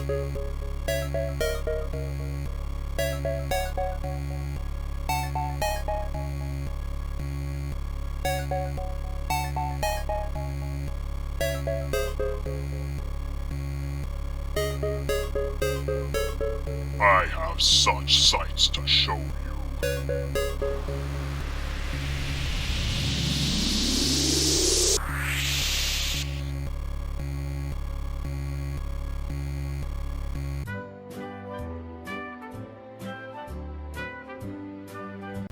I have such sights to show you.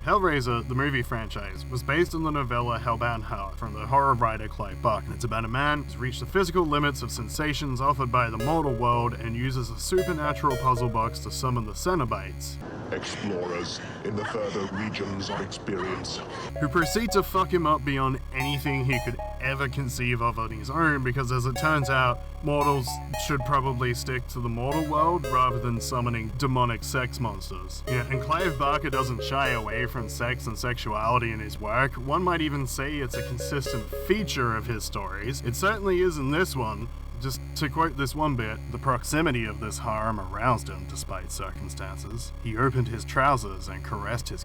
Hellraiser, the movie franchise, was based on the novella Hellbound from the horror writer Clive. It's about a man who's reached the physical limits of sensations offered by the mortal world and uses a supernatural puzzle box to summon the Cenobites, explorers in the further regions of experience, who proceed to fuck him up beyond anything he could ever conceive of on his own, because as it turns out, mortals should probably stick to the mortal world rather than summoning demonic sex monsters. Yeah, and Clive Barker doesn't shy away from sex and sexuality in his work. One might even say it's a consistent feature of his stories. It certainly is in this one. Just to quote this one bit, the proximity of this harem aroused him despite circumstances. He opened his trousers and caressed his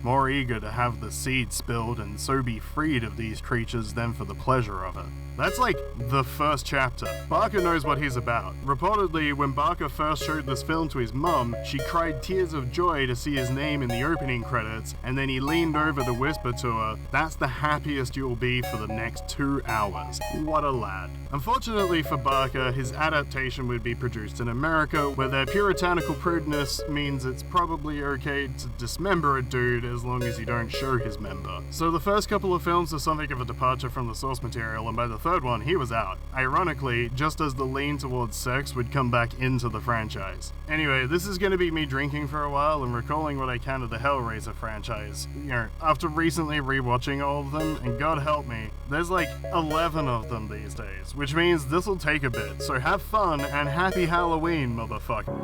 more eager to have the seed spilled and so be freed of these creatures than for the pleasure of it. That's like the first chapter. Barker knows what he's about. Reportedly, when Barker first showed this film to his mum, she cried tears of joy to see his name in the opening credits, and then he leaned over to whisper to her, "That's the happiest you'll be for the next 2 hours." What a lad. Unfortunately for Barker, his adaptation would be produced in America, where their puritanical prudeness means it's probably okay to dismember a dude as long as you don't show his member. So the first couple of films are something of a departure from the source material, and by the third one, he was out. Ironically, just as the lean towards sex would come back into the franchise. Anyway, this is going to be me drinking for a while and recalling what I can of the Hellraiser franchise. You know, after recently rewatching all of them, and God help me, there's like 11 of them these days, which means this'll take a bit, so have fun and happy Halloween, motherfucker.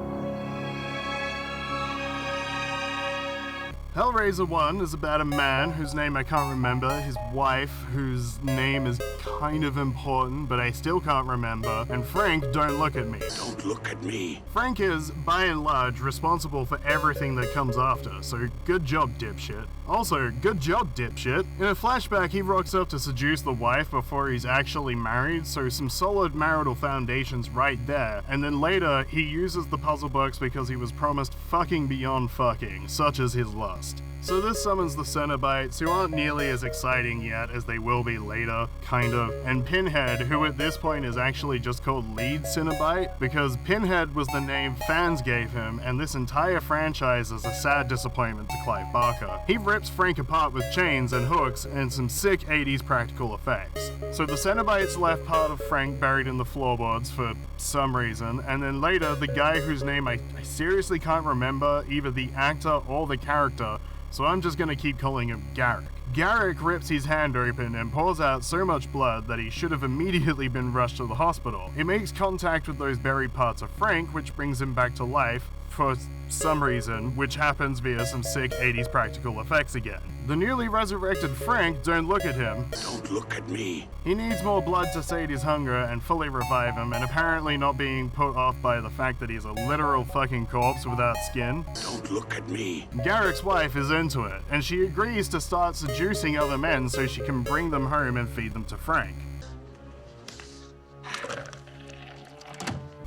Hellraiser 1 is about a man whose name I can't remember, his wife, whose name is kind of important, but I still can't remember, and Frank, don't look at me. Don't look at me. Frank is, by and large, responsible for everything that comes after, so good job, dipshit. Also, good job, dipshit. In a flashback, he rocks up to seduce the wife before he's actually married, so some solid marital foundations right there, and then later, he uses the puzzle box because he was promised fucking beyond fucking, such as his lust. So this summons the Cenobites, who aren't nearly as exciting yet as they will be later, kind of, and Pinhead, who at this point is actually just called Lead Cenobite, because Pinhead was the name fans gave him, and this entire franchise is a sad disappointment to Clive Barker. He rips Frank apart with chains and hooks and some sick 80s practical effects. So the Cenobites left part of Frank buried in the floorboards for some reason, and then later the guy whose name I seriously can't remember, either the actor or the character, so I'm just gonna keep calling him Garrick. Garrick rips his hand open and pours out so much blood that he should have immediately been rushed to the hospital. He makes contact with those buried parts of Frank, which brings him back to life for some reason, which happens via some sick 80s practical effects again. The newly resurrected Frank, don't look at him. Don't look at me. He needs more blood to sate his hunger and fully revive him, and apparently not being put off by the fact that he's a literal fucking corpse without skin. Don't look at me. Garrick's wife is into it, and she agrees to start seducing other men so she can bring them home and feed them to Frank.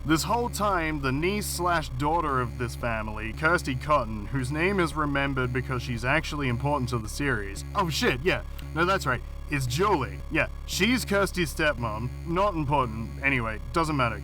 This whole time, the niece/daughter of this family, Kirsty Cotton, whose name is remembered because she's actually important to the series. Oh shit, yeah, no that's right, is Julie. Yeah, she's Kirsty's stepmom. Not important. Anyway, doesn't matter.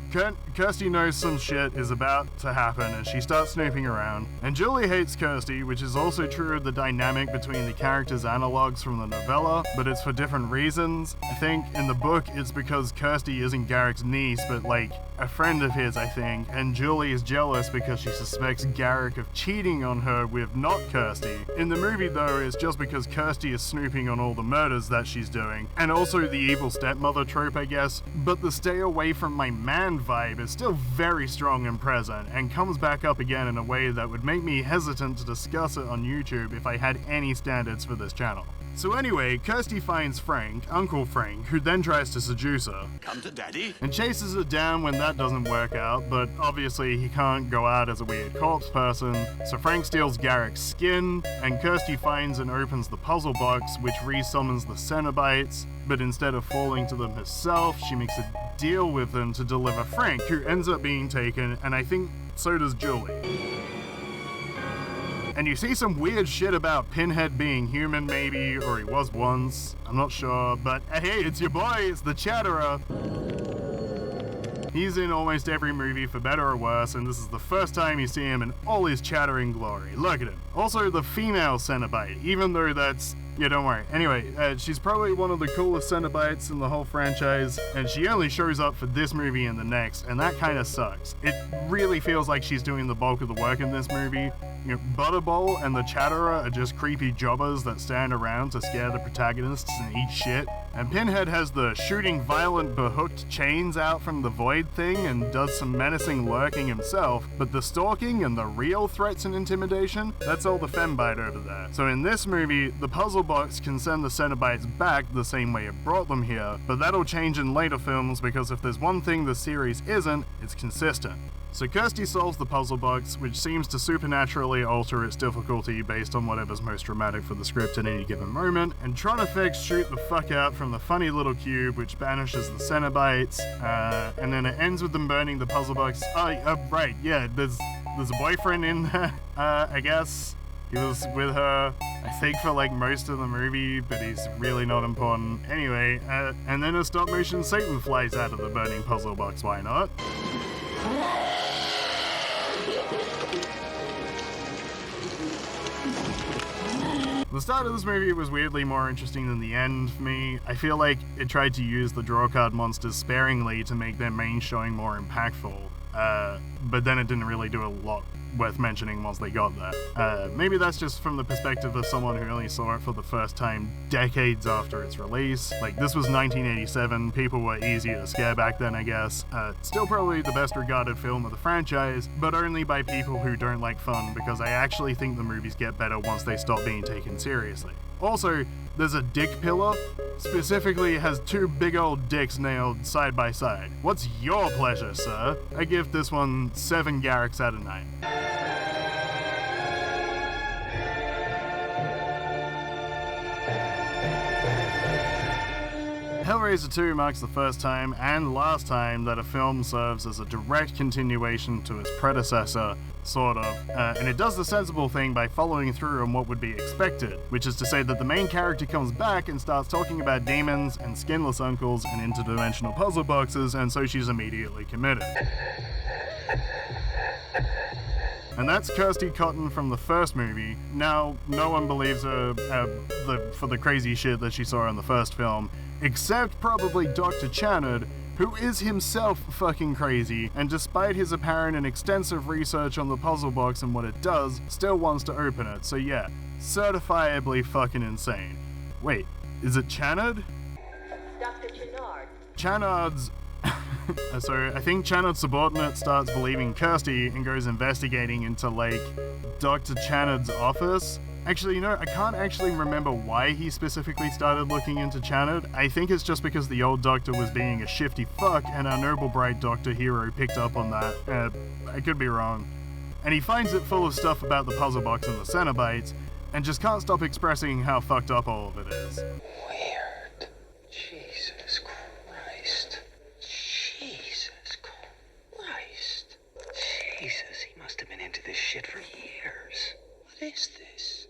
Kirsty knows some shit is about to happen and she starts snooping around. And Julie hates Kirsty, which is also true of the dynamic between the characters' analogues from the novella, but it's for different reasons. I think in the book it's because Kirsty isn't Garrick's niece, but like a friend of his, I think, and Julie is jealous because she suspects Garrick of cheating on her with not Kirsty. In the movie though, it's just because Kirsty is snooping on all the murders that she's doing, and also the evil stepmother trope, I guess, but the stay away from my man vibe is still very strong and present, and comes back up again in a way that would make me hesitant to discuss it on YouTube if I had any standards for this channel. So anyway, Kirsty finds Frank, Uncle Frank, who then tries to seduce her. Come to daddy. And chases her down when that doesn't work out, but obviously he can't go out as a weird corpse person, so Frank steals Garrick's skin, and Kirsty finds and opens the puzzle box, which resummons the Cenobites, but instead of falling to them herself, she makes a deal with them to deliver Frank, who ends up being taken, and I think so does Julie. And you see some weird shit about Pinhead being human, maybe, or he was once. I'm not sure, but hey, it's your boy, it's the Chatterer. He's in almost every movie, for better or worse, and this is the first time you see him in all his chattering glory. Look at him. Also, the female Cenobite, even though that's... Yeah, don't worry. Anyway, she's probably one of the coolest Cenobites in the whole franchise, and she only shows up for this movie and the next, and that kind of sucks. It really feels like she's doing the bulk of the work in this movie. You know, Butterball and the Chatterer are just creepy jobbers that stand around to scare the protagonists and eat shit. And Pinhead has the shooting violent behooked chains out from the void thing and does some menacing lurking himself, but the stalking and the real threats and intimidation, that's all the Fembite over there. So in this movie, the puzzle box can send the Cenobites back the same way it brought them here, but that'll change in later films because if there's one thing the series isn't, it's consistent. So Kirsty solves the puzzle box, which seems to supernaturally alter its difficulty based on whatever's most dramatic for the script at any given moment, and Tron effects shoot the fuck out from the funny little cube which banishes the Cenobites, and then it ends with them burning the puzzle box. Right, yeah, there's a boyfriend in there, I guess. He was with her, I think, for like most of the movie, but he's really not important. Anyway, and then a stop-motion Satan flies out of the burning puzzle box, why not? The start of this movie was weirdly more interesting than the end for me. I feel like it tried to use the drawcard monsters sparingly to make their main showing more impactful, but then it didn't really do a lot worth mentioning once they got there. Maybe that's just from the perspective of someone who only saw it for the first time decades after its release. Like, this was 1987, people were easier to scare back then, I guess. Still probably the best regarded film of the franchise, but only by people who don't like fun, because I actually think the movies get better once they stop being taken seriously. Also, there's a dick pillar. Specifically, it has two big old dicks nailed side by side. What's your pleasure, sir? I give this one 7 Garricks out of 9. Hellraiser II marks the first time and last time that a film serves as a direct continuation to its predecessor, sort of, and it does the sensible thing by following through on what would be expected, which is to say that the main character comes back and starts talking about demons and skinless uncles and interdimensional puzzle boxes, and so she's immediately committed. And that's Kirsty Cotton from the first movie. Now, no one believes her for the crazy shit that she saw in the first film, except probably Dr. Channard, who is himself fucking crazy, and despite his apparent and extensive research on the puzzle box and what it does, still wants to open it, so yeah, certifiably fucking insane. Wait, is it Channard? Dr. Channard. Channard's... So, I think Channard's subordinate starts believing Kirsty and goes investigating into, like, Dr. Channard's office. Actually, you know, I can't actually remember why he specifically started looking into Channard. I think it's just because the old doctor was being a shifty fuck and our noble bright doctor hero picked up on that. I could be wrong. And he finds it full of stuff about the puzzle box and the Cenobites, and just can't stop expressing how fucked up all of it is. Weird. Jesus Christ. Jesus Christ. Jesus, he must have been into this shit for years. What is this?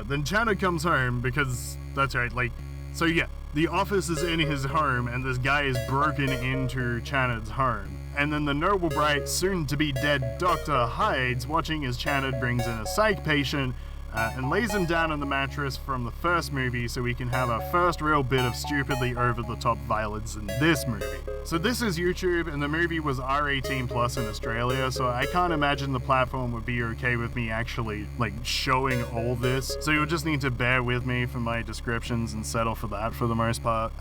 Then Channard comes home because, that's right, like, so yeah, the office is in his home and this guy is broken into Channard's home. And then the noble bright, soon-to-be dead doctor hides, watching as Channard brings in a psych patient and lays him down on the mattress from the first movie so we can have our first real bit of stupidly over-the-top violence in this movie. So this is YouTube, and the movie was R18+ in Australia, so I can't imagine the platform would be okay with me actually, like, showing all this. So you'll just need to bear with me for my descriptions and settle for that for the most part.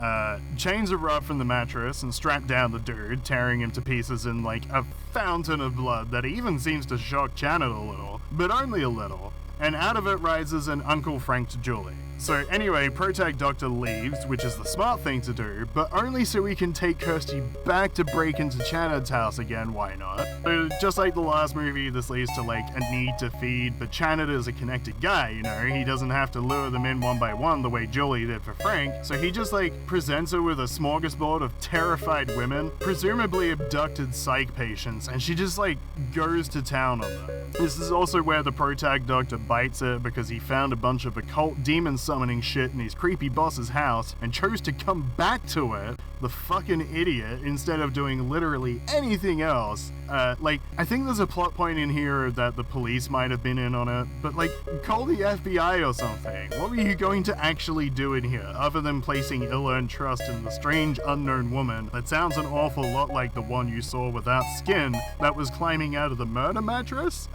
Chains erupt from the mattress and strap down the dude, tearing him to pieces in, like, a fountain of blood that even seems to shock Channard a little, but only a little. And out of it rises an Uncle Frank to Julie. So anyway, Protag Doctor leaves, which is the smart thing to do, but only so we can take Kirsty back to break into Chanad's house again, why not? So just like the last movie, this leads to like a need to feed, but Chanad is a connected guy, you know, he doesn't have to lure them in one by one the way Julie did for Frank, so he just like presents her with a smorgasbord of terrified women, presumably abducted psych patients, and she just like goes to town on them. This is also where the Protag Doctor bites it because he found a bunch of occult demon summoning shit in his creepy boss's house and chose to come back to it, the fucking idiot, instead of doing literally anything else. I think there's a plot point in here that the police might have been in on it, but like, call the FBI or something. What were you going to actually do in here, other than placing ill-earned trust in the strange unknown woman that sounds an awful lot like the one you saw without skin that was climbing out of the murder mattress?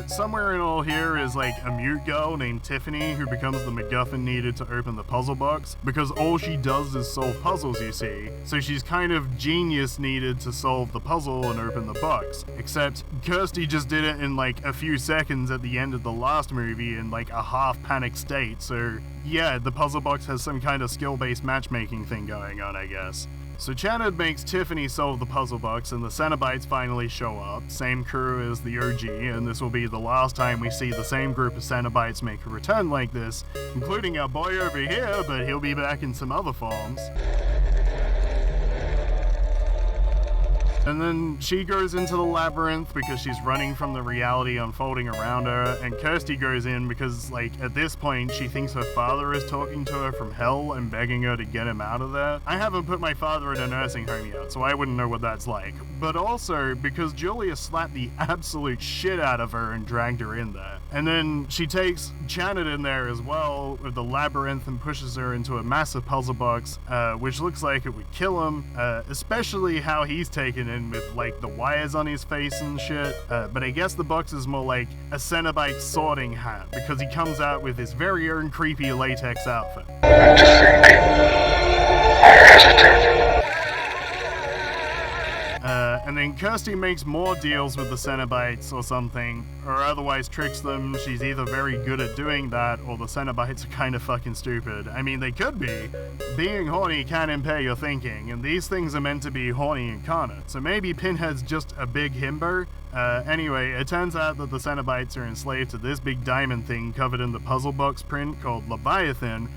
Somewhere in all here is like a mute girl named Tiffany who becomes the MacGuffin needed to open the puzzle box, because all she does is solve puzzles, you see. So she's kind of genius needed to solve the puzzle and open the box. Except Kirsty just did it in like a few seconds at the end of the last movie in like a half panic state, so yeah, the puzzle box has some kind of skill-based matchmaking thing going on, I guess. So Chanad makes Tiffany solve the puzzle box and the Cenobites finally show up, same crew as the OG, and this will be the last time we see the same group of Cenobites make a return like this, including our boy over here, but he'll be back in some other forms. And then she goes into the labyrinth because she's running from the reality unfolding around her, and Kirsty goes in because, like, at this point, she thinks her father is talking to her from hell and begging her to get him out of there. I haven't put my father in a nursing home yet, so I wouldn't know what that's like. But also, because Julia slapped the absolute shit out of her and dragged her in there. And then she takes Chanad in there as well with the labyrinth and pushes her into a massive puzzle box, which looks like it would kill him, especially how he's taken in with like the wires on his face and shit, but I guess the box is more like a Cenobite sorting hat because he comes out with his very own creepy latex outfit. And to think, I hesitate. And then Kirsty makes more deals with the Cenobites or something, or otherwise tricks them. She's either very good at doing that, or the Cenobites are kind of fucking stupid. I mean, they could be. Being horny can impair your thinking, and these things are meant to be horny incarnate, so maybe Pinhead's just a big himbo. Anyway, it turns out that the Cenobites are enslaved to this big diamond thing covered in the puzzle box print called Leviathan,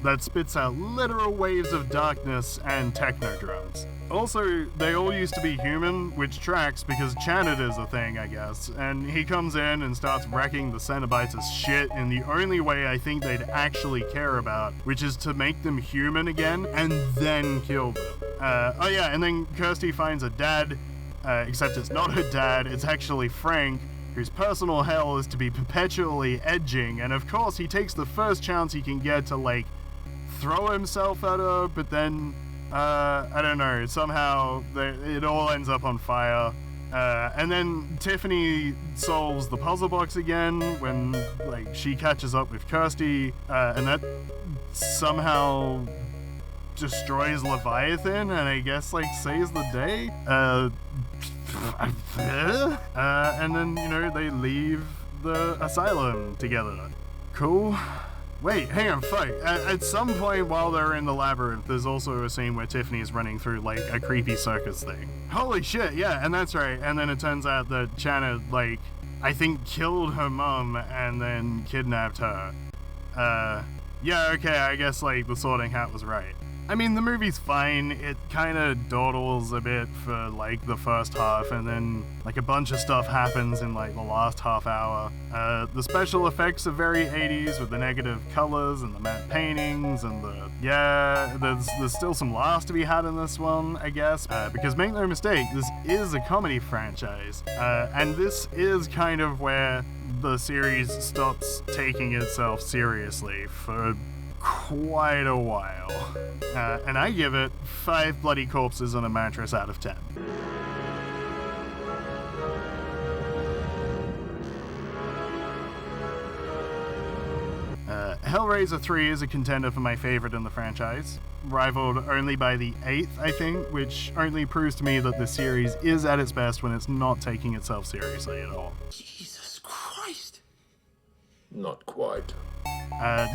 that spits out literal waves of darkness and techno drums. Also, they all used to be human, which tracks because Chanad is a thing, I guess, and he comes in and starts wrecking the Cenobites' shit in the only way I think they'd actually care about, which is to make them human again and then kill them. Oh yeah, and then Kirsty finds a dad, except it's not her dad, it's actually Frank, whose personal hell is to be perpetually edging, and of course he takes the first chance he can get to, like, throw himself at her, but then, I don't know, somehow it all ends up on fire. And then Tiffany solves the puzzle box again when, like, she catches up with Kirsty, and that somehow destroys Leviathan, and I guess, like, saves the day. And then, you know, they leave the asylum together. Cool. Wait, hang on, fuck. At some point while they're in the labyrinth, there's also a scene where Tiffany is running through, like, a creepy circus thing. Holy shit, yeah, and that's right. And then it turns out that Chanad, like, I think killed her mom and then kidnapped her. Yeah, okay, I guess, like, the sorting hat was right. I mean, the movie's fine. It kind of dawdles a bit for, like, the first half, and then, like, a bunch of stuff happens in, like, the last half hour. The special effects are very 80s with the negative colors and the matte paintings and the... Yeah, there's still some laughs to be had in this one, I guess, because make no mistake, this is a comedy franchise, and this is kind of where the series stops taking itself seriously for quite a while. And I give it 5 bloody corpses on a mattress out of 10. Hellraiser 3 is a contender for my favorite in the franchise. rivaled only by the 8th, I think, which only proves to me that the series is at its best when it's not taking itself seriously at all. Jesus Christ! Not quite.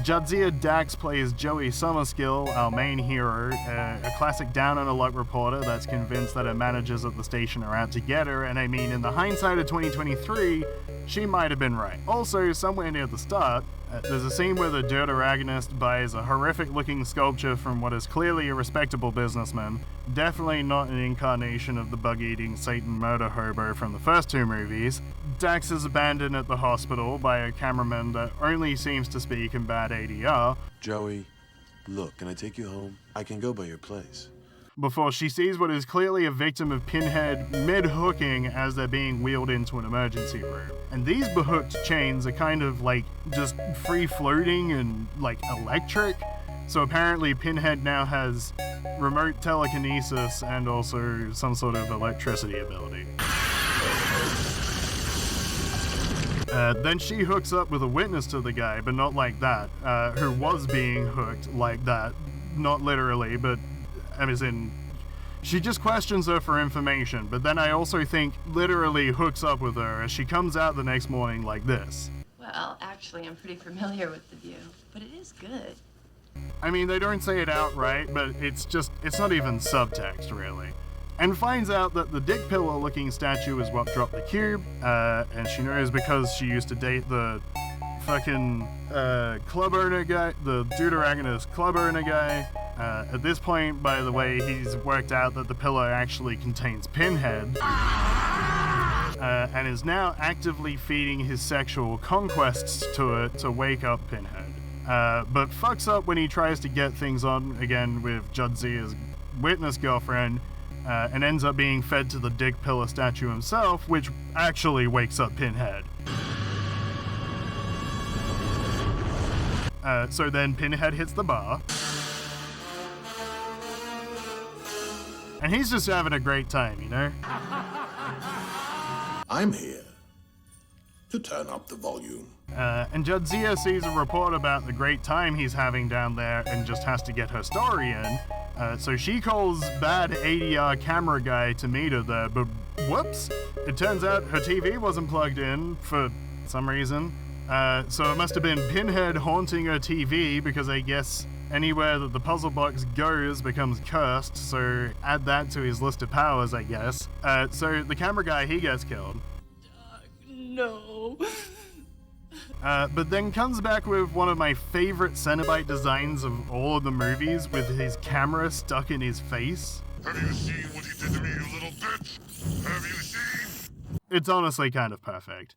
Jadzia Dax plays Joey Summerskill, our main hero, a classic down-on-a-luck reporter that's convinced that her managers at the station are out to get her, and I mean, in the hindsight of 2023, she might have been right. Also, somewhere near the start, there's a scene where the deuteragonist buys a horrific-looking sculpture from what is clearly a respectable businessman, definitely not an incarnation of the bug-eating Satan murder hobo from the first 2 movies. Dax is abandoned at the hospital by a cameraman that only seems to speak in bad ADR. Joey, look, can I take you home? I can go by your place. Before she sees what is clearly a victim of Pinhead mid-hooking as they're being wheeled into an emergency room. And these behooked chains are kind of like just free-floating and like electric. So apparently Pinhead now has remote telekinesis and also some sort of electricity ability. Then she hooks up with a witness to the guy, but not like that, who was being hooked like that. Not literally, but as in, she just questions her for information, but then I also think literally hooks up with her as she comes out the next morning like this. Well, actually, I'm pretty familiar with the view, but it is good. I mean, they don't say it outright, but it's not even subtext, really. And finds out that the dick pillow looking statue is what dropped the cube, and she knows because she used to date the fucking club owner guy, the deuteragonist club owner guy. At this point, by the way, he's worked out that the pillow actually contains Pinhead, and is now actively feeding his sexual conquests to it to wake up Pinhead. But fucks up when he tries to get things on again with Judzia's witness girlfriend, and ends up being fed to the dick pillar statue himself, which actually wakes up Pinhead. So then Pinhead hits the bar. And he's just having a great time, you know? I'm here to turn up the volume. And Jadzia sees a report about the great time he's having down there and just has to get her story in. So she calls bad ADR camera guy to meet her there, but whoops! It turns out her TV wasn't plugged in for some reason. So it must have been Pinhead haunting her TV, because I guess anywhere that the puzzle box goes becomes cursed, so add that to his list of powers, I guess. So the camera guy, he gets killed. No. But then comes back with one of my favorite Cenobite designs of all of the movies, with his camera stuck in his face. Have you seen what he did to me, you little bitch? Have you seen? It's honestly kind of perfect.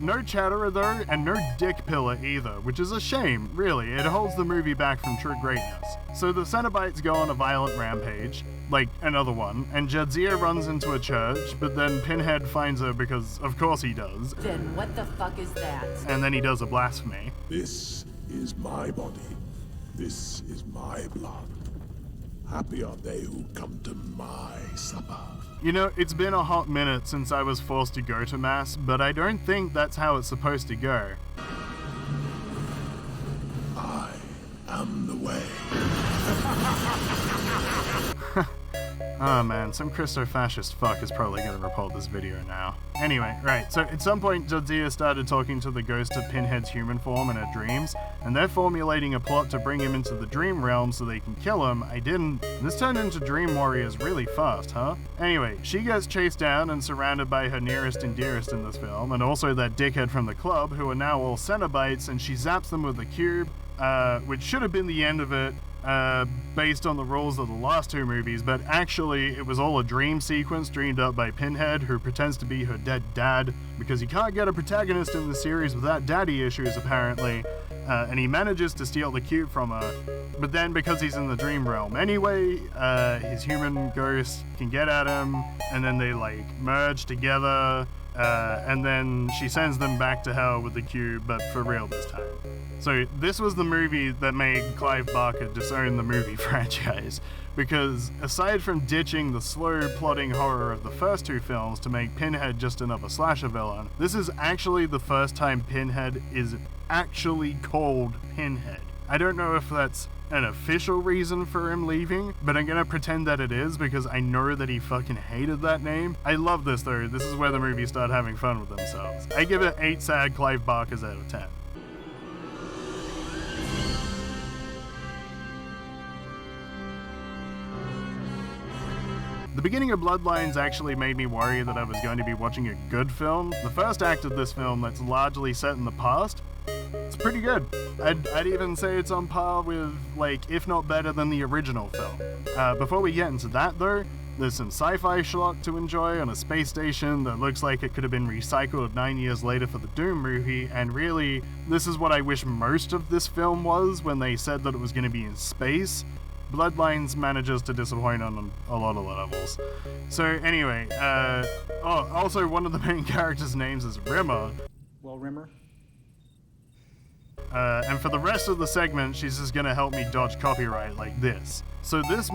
No Chatterer though, and no Dick Pillar either, which is a shame, really. It holds the movie back from true greatness. So the Cenobites go on a violent rampage, like another one, and Jadzia runs into a church, but then Pinhead finds her because of course he does. Then what the fuck is that? And then he does a blasphemy. This is my body. This is my blood. Happy are they who come to my supper. You know, it's been a hot minute since I was forced to go to Mass, but I don't think that's how it's supposed to go. I am the way. Oh man, some Christo-fascist fuck is probably gonna report this video now. Anyway, right, so at some point Jadzia started talking to the ghost of Pinhead's human form in her dreams, and they're formulating a plot to bring him into the dream realm so they can kill him. I didn't. This turned into Dream Warriors really fast, huh? Anyway, she gets chased down and surrounded by her nearest and dearest in this film, and also that dickhead from the club, who are now all Cenobites, and she zaps them with a cube, which should have been the end of it, based on the rules of the last 2 movies, but actually it was all a dream sequence dreamed up by Pinhead, who pretends to be her dead dad, because you can't get a protagonist in the series without daddy issues apparently, and he manages to steal the cube from her, but then because he's in the dream realm anyway, his human ghost can get at him, and then they like merge together, and then she sends them back to hell with the cube, but for real this time. So this was the movie that made Clive Barker disown the movie franchise, because aside from ditching the slow plotting horror of the first 2 films to make Pinhead just another slasher villain, this is actually the first time Pinhead is actually called Pinhead. I don't know if that's an official reason for him leaving, but I'm gonna pretend that it is because I know that he fucking hated that name. I love this though. This is where the movies start having fun with themselves. I give it 8 sad Clive Barkers out of 10. The beginning of Bloodlines actually made me worry that I was going to be watching a good film. The first act of this film that's largely set in the past, it's pretty good. I'd even say it's on par with, like, if not better than the original film. Before we get into that though, there's some sci-fi schlock to enjoy on a space station that looks like it could have been recycled 9 years later for the Doom movie, and really, this is what I wish most of this film was when they said that it was going to be in space. Bloodlines manages to disappoint on a lot of levels. So anyway, also one of the main characters' names is Rimmer. Well, Rimmer? And for the rest of the segment, she's just gonna help me dodge copyright like this. So this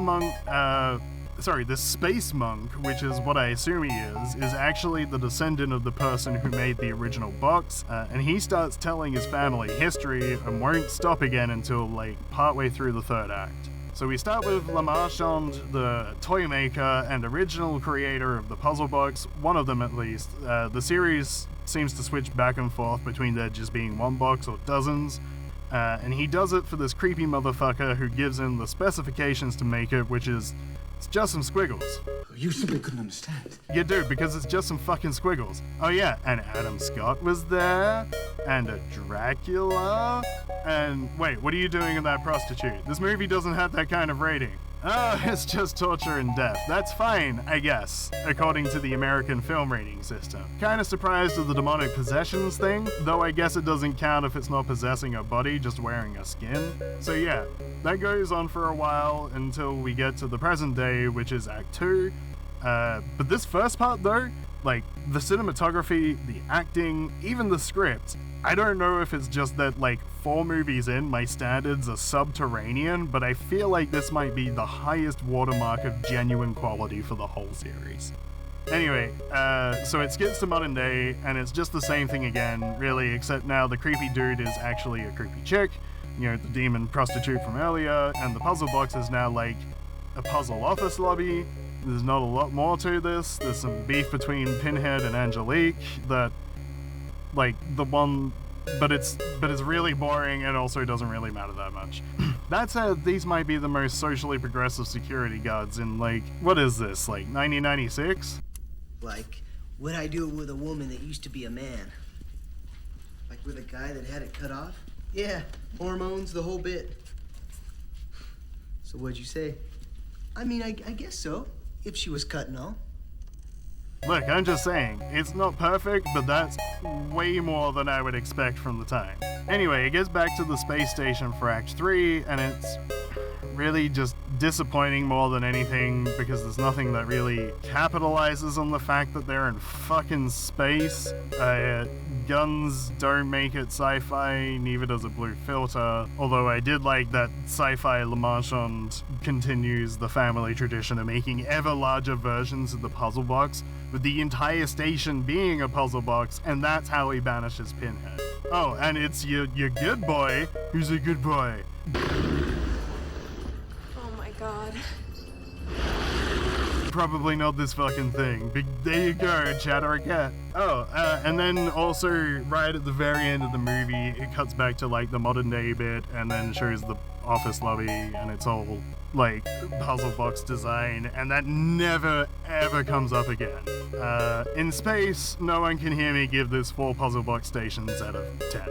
this space monk, which is what I assume he is actually the descendant of the person who made the original box, and he starts telling his family history and won't stop again until like partway through the third act. So we start with Le Marchand, the toy maker and original creator of the puzzle box, one of them at least. The series seems to switch back and forth between there just being one box or dozens, and he does it for this creepy motherfucker who gives him the specifications to make it, which is, it's just some squiggles. You simply couldn't understand. You do, because it's just some fucking squiggles. Oh yeah, and Adam Scott was there, and a Dracula, and wait, what are you doing in that prostitute? This movie doesn't have that kind of rating. Oh, it's just torture and death. That's fine, I guess, according to the American film rating system. Kinda surprised at the demonic possessions thing, though I guess it doesn't count if it's not possessing a body, just wearing a skin. So yeah, that goes on for a while until we get to the present day, which is Act 2. But this first part though, like, the cinematography, the acting, even the script, I don't know if it's just that, like, 4 movies in, my standards are subterranean, but I feel like this might be the highest watermark of genuine quality for the whole series. Anyway, so it skips to modern day, and it's just the same thing again, really, except now the creepy dude is actually a creepy chick, you know, the demon prostitute from earlier, and the puzzle box is now, like, a puzzle office lobby. There's not a lot more to this. There's some beef between Pinhead and Angelique that, like, but it's really boring and also doesn't really matter that much. That said, these might be the most socially progressive security guards in, like, what is this, like 1996? Like, would I do it with a woman that used to be a man? Like with a guy that had it cut off? Yeah, hormones, the whole bit. So what'd you say? I mean, I guess so, if she was cut and all. Look, I'm just saying, it's not perfect, but that's way more than I would expect from the time. Anyway, it gets back to the space station for Act 3, and it's really just disappointing more than anything, because there's nothing that really capitalizes on the fact that they're in fucking space. Guns don't make it sci-fi, neither does a blue filter, although I did like that sci-fi Le Marchand continues the family tradition of making ever larger versions of the puzzle box, with the entire station being a puzzle box, and that's how he banishes Pinhead. Oh, and it's your good boy who's a good boy. Oh my god. Probably not this fucking thing. There you go, chatter a cat. Oh, and then also right at the very end of the movie, it cuts back to like the modern day bit and then shows the office lobby, and it's all like puzzle box design, and that never ever comes up again. In space, no one can hear me give this 4 puzzle box stations out of 10.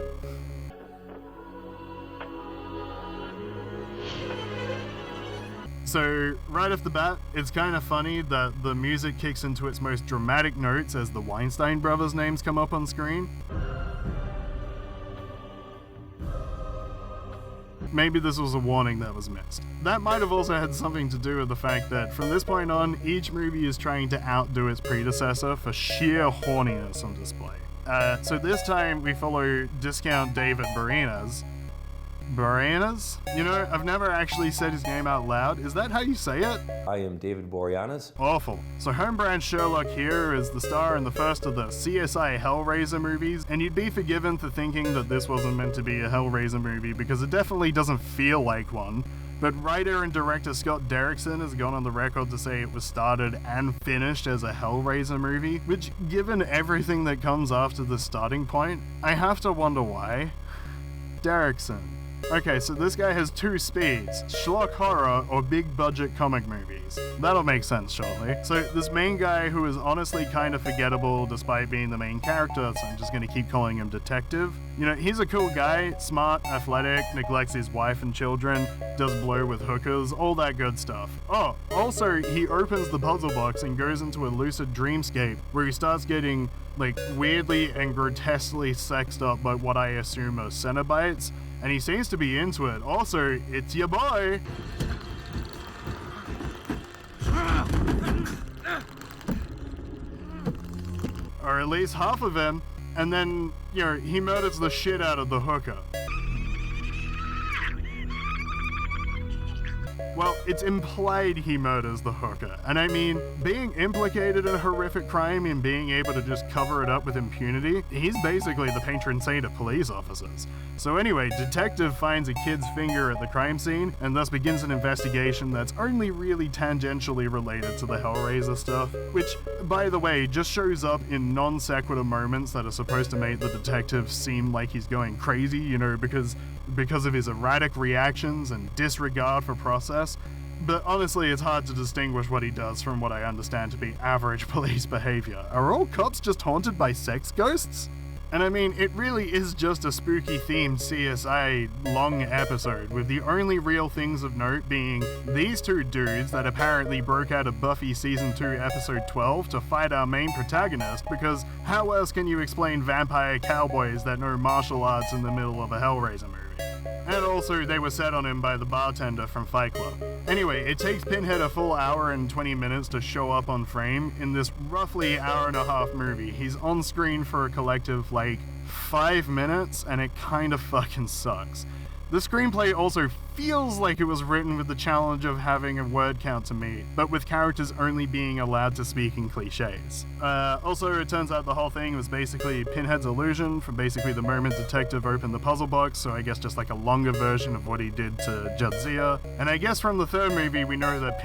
So, right off the bat, it's kind of funny that the music kicks into its most dramatic notes as the Weinstein brothers' names come up on screen. Maybe this was a warning that was missed. That might have also had something to do with the fact that from this point on, each movie is trying to outdo its predecessor for sheer horniness on display. So this time we follow Discount David Barinas, Boreanaz? You know, I've never actually said his name out loud. Is that how you say it? I am David Boreanaz. Awful. So Homebrand Sherlock here is the star in the first of the CSI Hellraiser movies, and you'd be forgiven for thinking that this wasn't meant to be a Hellraiser movie because it definitely doesn't feel like one. But writer and director Scott Derrickson has gone on the record to say it was started and finished as a Hellraiser movie, which, given everything that comes after the starting point, I have to wonder why. Derrickson. Okay, so this guy has two speeds, schlock horror or big budget comic movies. That'll make sense shortly. So this main guy who is honestly kind of forgettable despite being the main character, so I'm just gonna keep calling him Detective. You know, he's a cool guy, smart, athletic, neglects his wife and children, does blow with hookers, all that good stuff. Oh, also he opens the puzzle box and goes into a lucid dreamscape where he starts getting like weirdly and grotesquely sexed up by what I assume are Cenobites, and he seems to be into it. Also, it's your boy! Or at least half of him, and then, you know, he murders the shit out of the hooker. Well, it's implied he murders the hooker, and I mean, being implicated in a horrific crime and being able to just cover it up with impunity, he's basically the patron saint of police officers. So anyway, Detective finds a kid's finger at the crime scene, and thus begins an investigation that's only really tangentially related to the Hellraiser stuff, which, by the way, just shows up in non sequitur moments that are supposed to make the detective seem like he's going crazy, you know, because of his erratic reactions and disregard for process. But honestly, it's hard to distinguish what he does from what I understand to be average police behavior. Are all cops just haunted by sex ghosts? And I mean, it really is just a spooky themed CSI long episode, with the only real things of note being these two dudes that apparently broke out of Buffy Season 2 Episode 12 to fight our main protagonist, because how else can you explain vampire cowboys that know martial arts in the middle of a Hellraiser movie? And also, they were set on him by the bartender from Fight Club. Anyway, it takes Pinhead a full hour and 20 minutes to show up on frame in this roughly hour-and-a-half movie. He's on screen for a collective, like, 5 minutes, and it kind of fucking sucks. The screenplay also feels like it was written with the challenge of having a word count to meet, but with characters only being allowed to speak in cliches. Also, it turns out the whole thing was basically Pinhead's illusion from basically the moment Detective opened the puzzle box, so I guess just like a longer version of what he did to Judgement. And I guess from the third movie we know that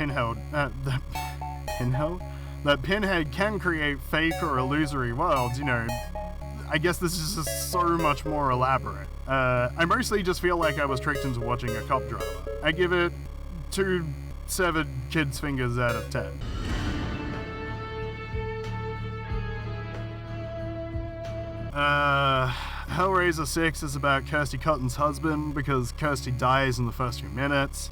Pinhead can create fake or illusory worlds, you know. I guess this is just so much more elaborate. I mostly just feel like I was tricked into watching a cop drama. I give it 2 severed kids' fingers out of 10. Hellraiser 6 is about Kirsty Cotton's husband because Kirsty dies in the first few minutes.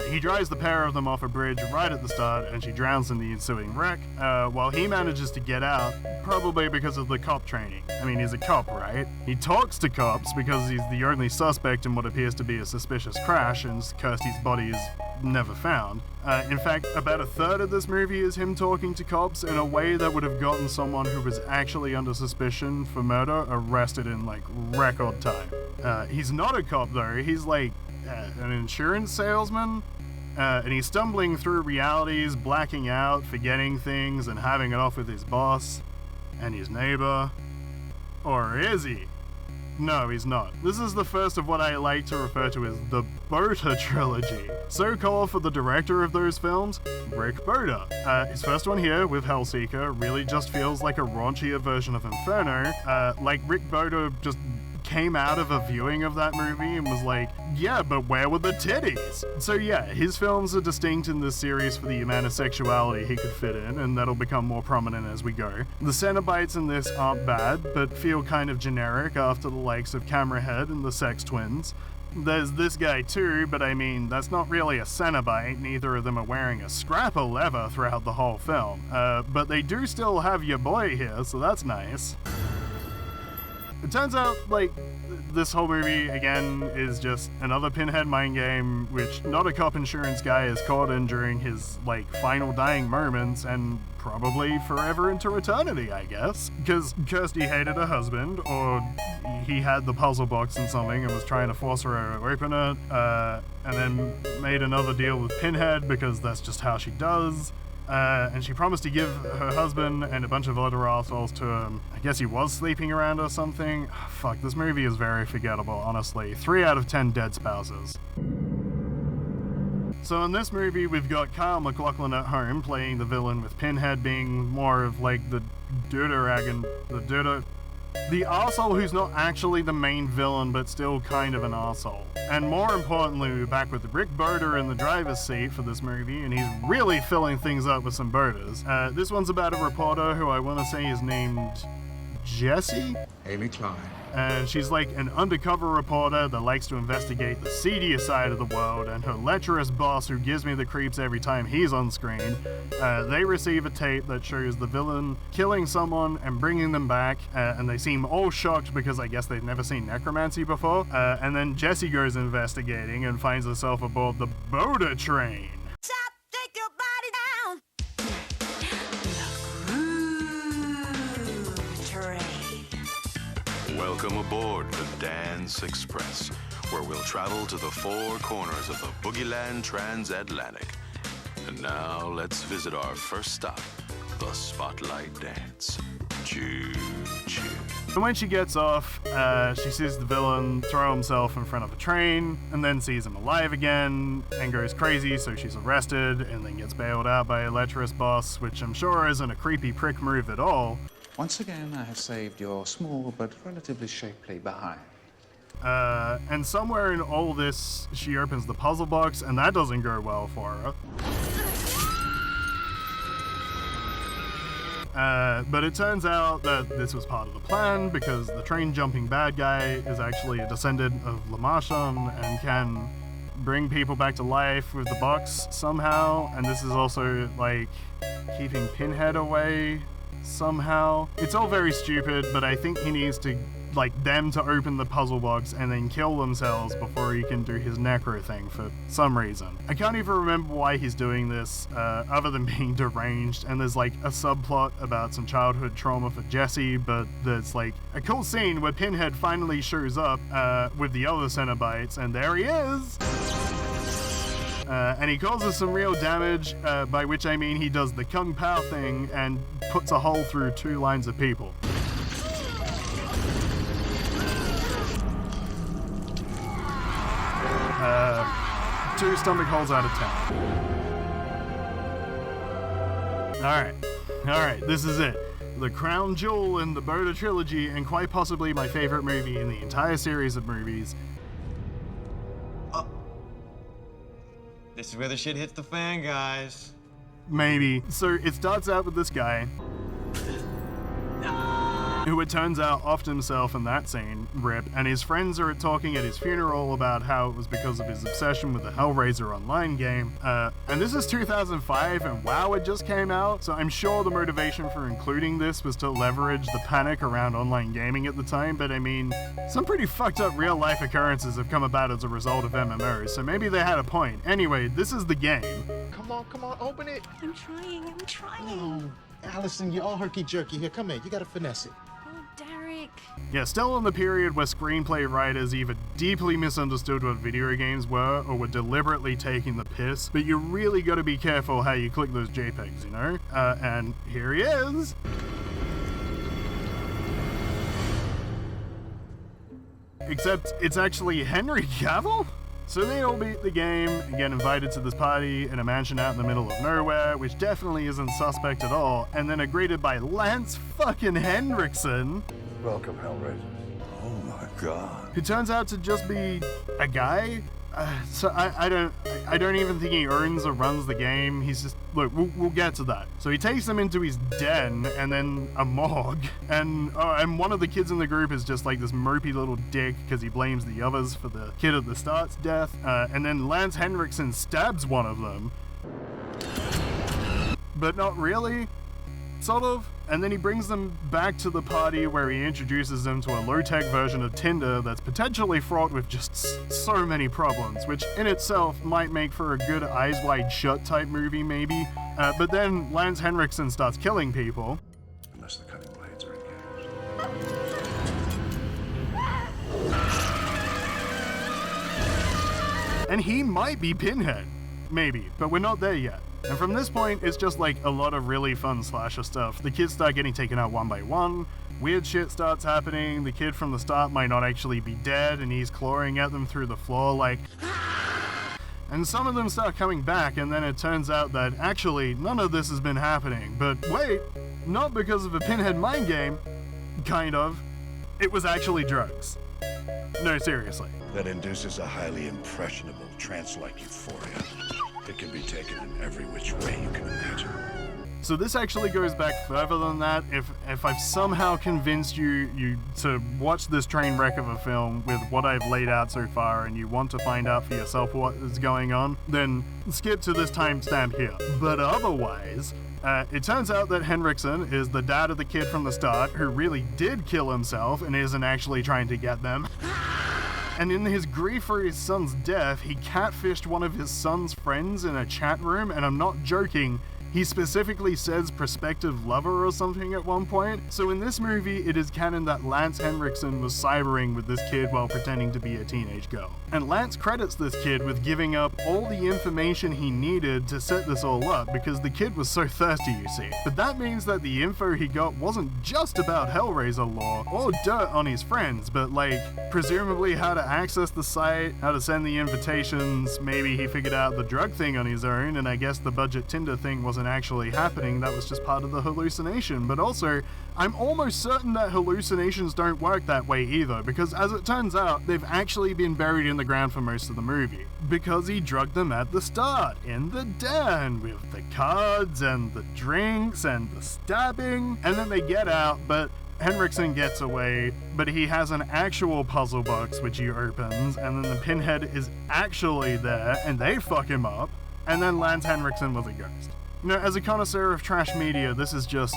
He drives the pair of them off a bridge right at the start, and she drowns in the ensuing wreck, while he manages to get out, probably because of the cop training. I mean, he's a cop, right? He talks to cops because he's the only suspect in what appears to be a suspicious crash, and Kirsty's body is never found. In fact, about a third of this movie is him talking to cops in a way that would have gotten someone who was actually under suspicion for murder arrested in, like, record time. He's not a cop, though. He's, like, an insurance salesman, and he's stumbling through realities, blacking out, forgetting things, and having it off with his boss and his neighbor. Or is he? No, he's not. This is the first of what I like to refer to as the Bota trilogy. So called for the director of those films, Rick Bota. His first one here, with Hellseeker, really just feels like a raunchier version of Inferno. Like Rick Bota just came out of a viewing of that movie and was like, yeah, but where were the titties? So yeah, his films are distinct in this series for the amount of sexuality he could fit in, and that'll become more prominent as we go. The Cenobites in this aren't bad, but feel kind of generic after the likes of Camerahead and the Sex Twins. There's this guy too, but I mean, that's not really a Cenobite, neither of them are wearing a scrap of leather throughout the whole film. But they do still have your boy here, so that's nice. It turns out, like, this whole movie, again, is just another Pinhead mind game, which not a cop insurance guy is caught in during his, like, final dying moments, and probably forever into eternity, I guess. Because Kirsty hated her husband, or he had the puzzle box and something and was trying to force her to open it, and then made another deal with Pinhead because that's just how she does. And she promised to give her husband and a bunch of other assholes to him. I guess he was sleeping around or something. Fuck, this movie is very forgettable, honestly. 3 out of 10 dead spouses. So in this movie, we've got Kyle MacLachlan at home playing the villain, with Pinhead being more of like the arsehole who's not actually the main villain, but still kind of an arsehole. And more importantly, we're back with Rick Boder in the driver's seat for this movie, and he's really filling things up with some Boders. This one's about a reporter who I want to say is named Jessie? Amy Clive. And she's like an undercover reporter that likes to investigate the seedier side of the world, and her lecherous boss, who gives me the creeps every time he's on screen, they receive a tape that shows the villain killing someone and bringing them back, and they seem all shocked because I guess they've never seen necromancy before, and then Jessie goes investigating and finds herself aboard the Boda train. Welcome aboard the Dance Express, where we'll travel to the 4 corners of the Boogieland Transatlantic. And now let's visit our first stop, the Spotlight Dance. Choo-choo. And when she gets off, she sees the villain throw himself in front of a train, and then sees him alive again, and goes crazy, so she's arrested, and then gets bailed out by a lecherous boss, which I'm sure isn't a creepy prick move at all. Once again, I have saved your small but relatively shapely behind. And somewhere in all this, she opens the puzzle box, and that doesn't go well for her. But it turns out that this was part of the plan, because the train-jumping bad guy is actually a descendant of Lamarchon and can bring people back to life with the box somehow, and this is also, like, keeping Pinhead away somehow. It's all very stupid, but I think he needs to, like, them to open the puzzle box and then kill themselves before he can do his necro thing for some reason. I can't even remember why he's doing this, other than being deranged, and there's like a subplot about some childhood trauma for Jessie, but there's like a cool scene where Pinhead finally shows up with the other Cenobites, and there he is! And he causes some real damage, by which I mean he does the Kung Pao thing and puts a hole through 2 lines of people. 2 stomach holes out of 10. Alright, this is it. The crown jewel in the Boda trilogy, and quite possibly my favorite movie in the entire series of movies. This is where the shit hits the fan, guys. Maybe. So it starts out with this guy, who it turns out offed himself in that scene, rip, and his friends are talking at his funeral about how it was because of his obsession with the Hellraiser online game. And this is 2005, and WoW had just came out, so I'm sure the motivation for including this was to leverage the panic around online gaming at the time, but I mean, some pretty fucked up real life occurrences have come about as a result of MMOs, so maybe they had a point. Anyway, this is the game. Come on, open it. I'm trying. Oh, Allison, you're all herky-jerky here. Come here, you gotta finesse it. Derek. Yeah, still in the period where screenplay writers either deeply misunderstood what video games were or were deliberately taking the piss, but you really gotta be careful how you click those JPEGs, you know? And here he is! Except it's actually Henry Cavill? So they all beat the game and get invited to this party in a mansion out in the middle of nowhere, which definitely isn't suspect at all, and then are greeted by Lance fucking Henriksen. Welcome, Hellraiser. Oh my god. Who turns out to just be a guy? So I don't even think he owns or runs the game. He's just, look, we'll get to that. So he takes them into his den and then a morgue, and one of the kids in the group is just like this mopey little dick because he blames the others for the kid at the start's death, and then Lance Henriksen stabs one of them. But not really. sort of. And then he brings them back to the party where he introduces them to a low-tech version of Tinder that's potentially fraught with just so many problems, which in itself might make for a good Eyes Wide Shut type movie maybe. But then Lance Henriksen starts killing people. Unless the cutting blades are engaged. And he might be Pinhead. Maybe, but we're not there yet. And from this point, it's just like a lot of really fun slasher stuff. The kids start getting taken out one by one, weird shit starts happening, the kid from the start might not actually be dead, and he's clawing at them through the floor like... And some of them start coming back, and then it turns out that actually none of this has been happening. But wait, not because of a Pinhead mind game, kind of. It was actually drugs. No, seriously. That induces a highly impressionable, trance-like euphoria. It can be taken in every which way you can imagine. So this actually goes back further than that. If I've somehow convinced you to watch this train wreck of a film with what I've laid out so far and you want to find out for yourself what is going on, then skip to this timestamp here. But otherwise, it turns out that Henriksen is the dad of the kid from the start who really did kill himself and isn't actually trying to get them. And in his grief for his son's death, he catfished one of his son's friends in a chat room, and I'm not joking, he specifically says prospective lover or something at one point. So in this movie, it is canon that Lance Henriksen was cybering with this kid while pretending to be a teenage girl. And Lance credits this kid with giving up all the information he needed to set this all up because the kid was so thirsty, you see. But that means that the info he got wasn't just about Hellraiser lore or dirt on his friends, but like presumably how to access the site, how to send the invitations, maybe he figured out the drug thing on his own, and I guess the budget Tinder thing wasn't actually happening, that was just part of the hallucination. But also, I'm almost certain that hallucinations don't work that way either, because as it turns out, they've actually been buried in the ground for most of the movie. Because he drugged them at the start, in the den, with the cards and the drinks and the stabbing, and then they get out, but Henriksen gets away, but he has an actual puzzle box which he opens, and then the Pinhead is actually there, and they fuck him up, and then Lance Henriksen was a ghost. You know, as a connoisseur of trash media, this is just,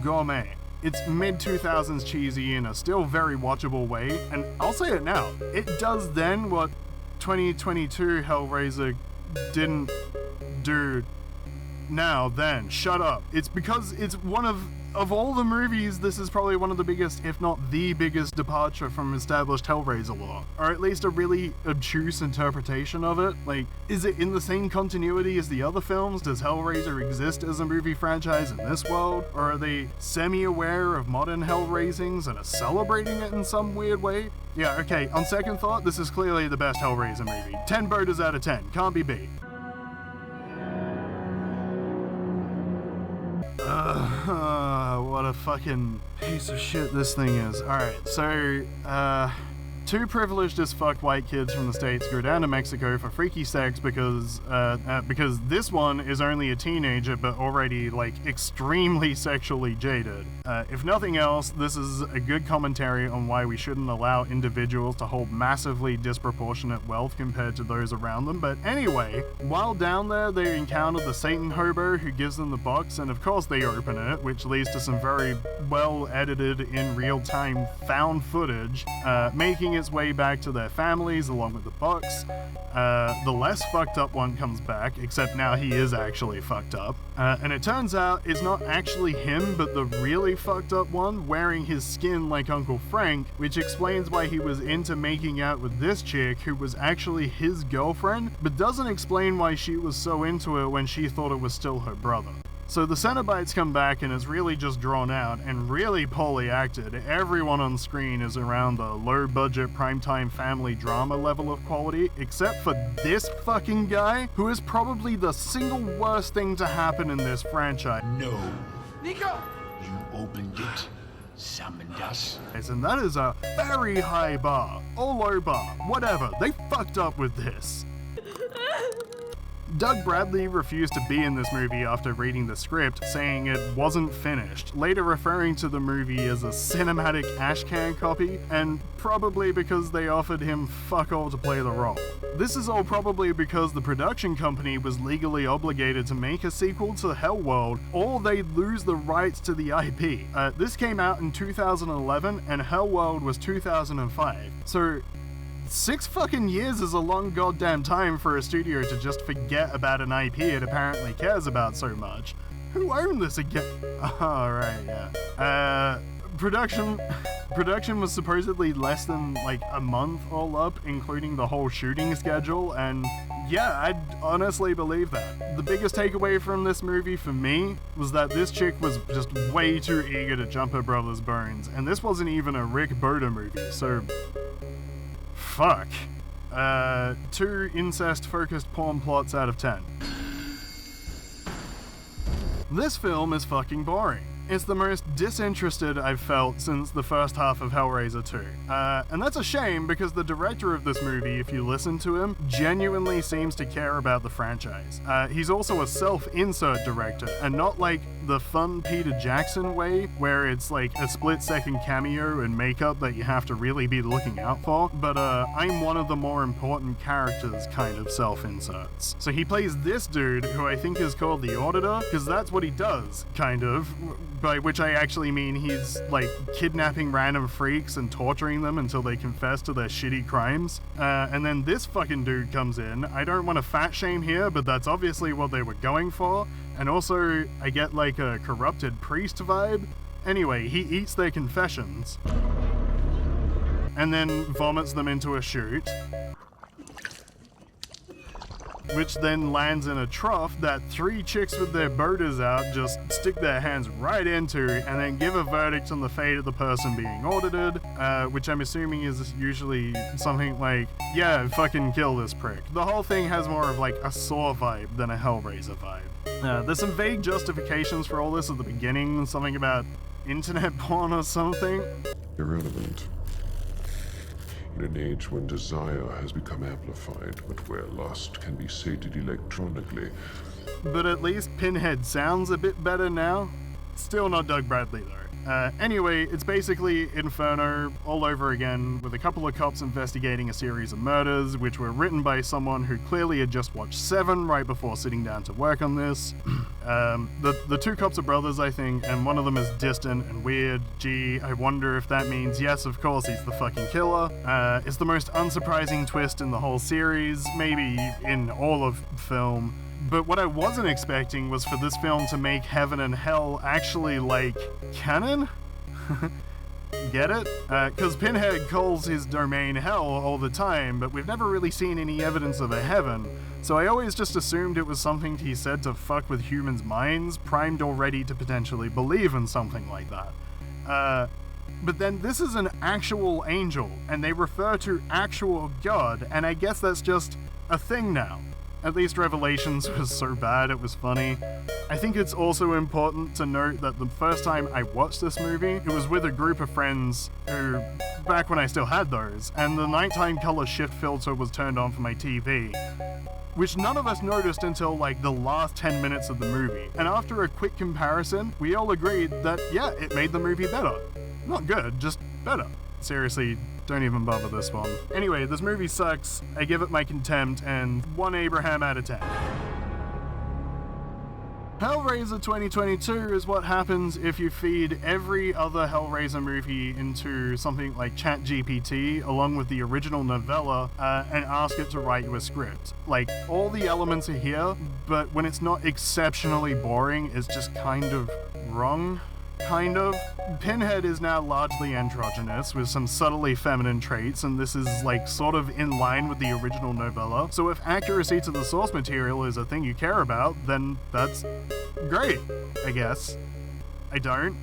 gourmet. It's mid-2000s cheesy in a still very watchable way, and I'll say it now, it does then what 2022 Hellraiser didn't do now, then. Shut up. It's because it's one of all the movies, this is probably one of the biggest, if not the biggest, departure from established Hellraiser lore. Or at least a really obtuse interpretation of it. Like, is it in the same continuity as the other films? Does Hellraiser exist as a movie franchise in this world? Or are they semi-aware of modern Hellraisings and are celebrating it in some weird way? Yeah, okay, on second thought, this is clearly the best Hellraiser movie. 10 voters out of 10. Can't be beat. What a fucking piece of shit this thing is. Alright, so, two privileged as fuck white kids from the States go down to Mexico for freaky sex because this one is only a teenager but already, like, extremely sexually jaded. If nothing else, this is a good commentary on why we shouldn't allow individuals to hold massively disproportionate wealth compared to those around them. But anyway, while down there, they encounter the Satan hobo who gives them the box, and of course they open it, which leads to some very well edited in real time found footage, making its way back to their families along with the box. The less fucked up one comes back, except now he is actually fucked up. And it turns out it's not actually him, but the really fucked up one wearing his skin like Uncle Frank, which explains why he was into making out with this chick who was actually his girlfriend, but doesn't explain why she was so into it when she thought it was still her brother. So the Cenobites come back and it's really just drawn out and really poorly acted. Everyone on screen is around the low-budget primetime family drama level of quality, except for this fucking guy, who is probably the single worst thing to happen in this franchise. No. Nico! You opened it. Summoned us. And that is a very high bar, or low bar, whatever. They fucked up with this. Doug Bradley refused to be in this movie after reading the script, saying it wasn't finished, later referring to the movie as a cinematic ashcan copy, and probably because they offered him fuck all to play the role. This is all probably because the production company was legally obligated to make a sequel to Hellworld, or they'd lose the rights to the IP. This came out in 2011, and Hellworld was 2005. So 6 fucking years is a long goddamn time for a studio to just forget about an IP it apparently cares about so much. Who owned this again? Oh, right, yeah. Production was supposedly less than like a month all up, including the whole shooting schedule, and yeah, I'd honestly believe that. The biggest takeaway from this movie for me was that this chick was just way too eager to jump her brother's bones, and this wasn't even a Rick Boda movie, so fuck. 2 incest-focused porn plots out of 10. This film is fucking boring. It's the most disinterested I've felt since the first half of Hellraiser 2. And that's a shame because the director of this movie, if you listen to him, genuinely seems to care about the franchise. He's also a self-insert director, and not like the fun Peter Jackson way, where it's like a split-second cameo and makeup that you have to really be looking out for, but I'm one of the more important characters kind of self-inserts. So he plays this dude, who I think is called the Auditor, because that's what he does, kind of. By which I actually mean he's, like, kidnapping random freaks and torturing them until they confess to their shitty crimes. And then this fucking dude comes in. I don't want to fat shame here, but that's obviously what they were going for. And also, I get, like, a corrupted priest vibe. Anyway, he eats their confessions. And then vomits them into a chute, which then lands in a trough that 3 chicks with their boaters out just stick their hands right into and then give a verdict on the fate of the person being audited, which I'm assuming is usually something like, yeah, fucking kill this prick. The whole thing has more of like a Saw vibe than a Hellraiser vibe. There's some vague justifications for all this at the beginning, something about internet porn or something. Irrelevant. In an age when desire has become amplified, but where lust can be sated electronically. But at least Pinhead sounds a bit better now. Still not Doug Bradley though. Anyway, it's basically Inferno all over again, with a couple of cops investigating a series of murders, which were written by someone who clearly had just watched Seven right before sitting down to work on this. The 2 cops are brothers, I think, and one of them is distant and weird. Gee, I wonder if that means, yes, of course, he's the fucking killer. It's the most unsurprising twist in the whole series, maybe in all of film. But what I wasn't expecting was for this film to make heaven and hell actually, like, canon? Get it? Because Pinhead calls his domain hell all the time, but we've never really seen any evidence of a heaven, so I always just assumed it was something he said to fuck with humans' minds, primed already to potentially believe in something like that. But then this is an actual angel, and they refer to actual God, and I guess that's just a thing now. At least Revelations was so bad it was funny. I think it's also important to note that the first time I watched this movie, it was with a group of friends who, back when I still had those, and the nighttime color shift filter was turned on for my TV, which none of us noticed until like the last 10 minutes of the movie. And after a quick comparison, we all agreed that, yeah, it made the movie better. Not good, just better. Seriously, don't even bother this one. Anyway, this movie sucks. I give it my contempt and 1 Abraham out of 10. Hellraiser 2022 is what happens if you feed every other Hellraiser movie into something like ChatGPT along with the original novella and ask it to write you a script. Like, all the elements are here, but when it's not exceptionally boring, it's just kind of wrong. Kind of. Pinhead is now largely androgynous with some subtly feminine traits, and this is like sort of in line with the original novella. So if accuracy to the source material is a thing you care about, then that's great, I guess. I don't.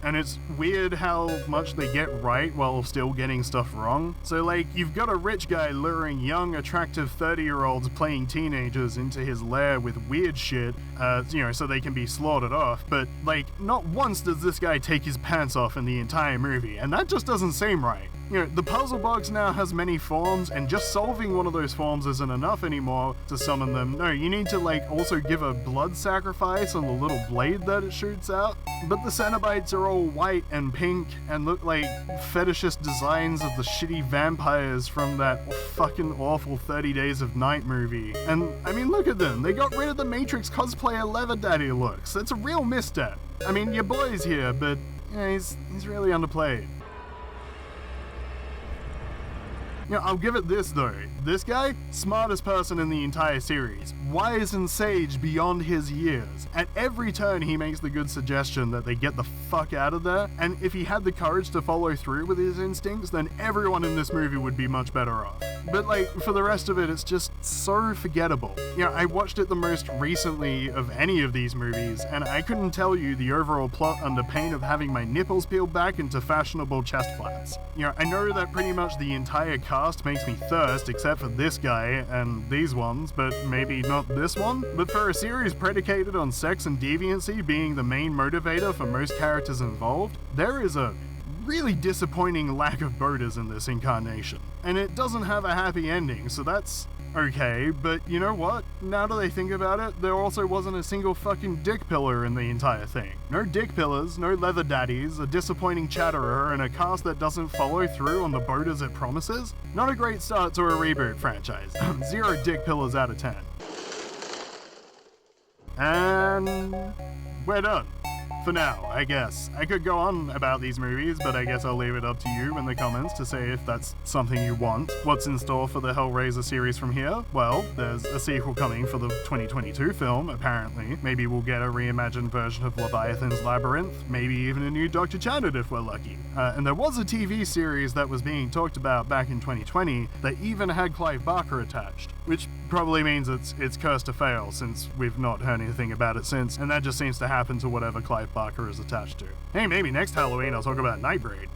And it's weird how much they get right while still getting stuff wrong. So like, you've got a rich guy luring young, attractive 30-year-olds playing teenagers into his lair with weird shit, so they can be slaughtered off, but like, not once does this guy take his pants off in the entire movie, and that just doesn't seem right. You know, the puzzle box now has many forms, and just solving one of those forms isn't enough anymore to summon them. No, you need to, like, also give a blood sacrifice on the little blade that it shoots out. But the Cenobites are all white and pink and look like fetishist designs of the shitty vampires from that fucking awful 30 Days of Night movie. And, I mean, look at them. They got rid of the Matrix cosplayer leather daddy looks. That's a real misstep. I mean, your boy's here, but yeah, he's really underplayed. You know, I'll give it this though. This guy, smartest person in the entire series. Wise and sage beyond his years. At every turn he makes the good suggestion that they get the fuck out of there, and if he had the courage to follow through with his instincts, then everyone in this movie would be much better off. But like, for the rest of it, it's just so forgettable. You know, I watched it the most recently of any of these movies, and I couldn't tell you the overall plot under pain of having my nipples peeled back into fashionable chest flaps. You know, I know that pretty much the entire cast makes me thirst, except for this guy and these ones, but maybe not this one. But for a series predicated on sex and deviancy being the main motivator for most characters involved, there is a really disappointing lack of boaters in this incarnation. And it doesn't have a happy ending, so that's okay, but you know what? Now that I think about it, there also wasn't a single fucking dick pillar in the entire thing. No dick pillars, no leather daddies, a disappointing chatterer, and a cast that doesn't follow through on the boaters it promises. Not a great start to a reboot franchise. 0 dick pillars out of 10. And we're done. For now, I guess. I could go on about these movies, but I guess I'll leave it up to you in the comments to say if that's something you want. What's in store for the Hellraiser series from here? Well, there's a sequel coming for the 2022 film, apparently. Maybe we'll get a reimagined version of Leviathan's Labyrinth, maybe even a new Dr. Janet if we're lucky. And there was a TV series that was being talked about back in 2020 that even had Clive Barker attached, which probably means it's cursed to fail since we've not heard anything about it since, and that just seems to happen to whatever Clive Barker is attached to. Hey, maybe next Halloween I'll talk about Nightbreed.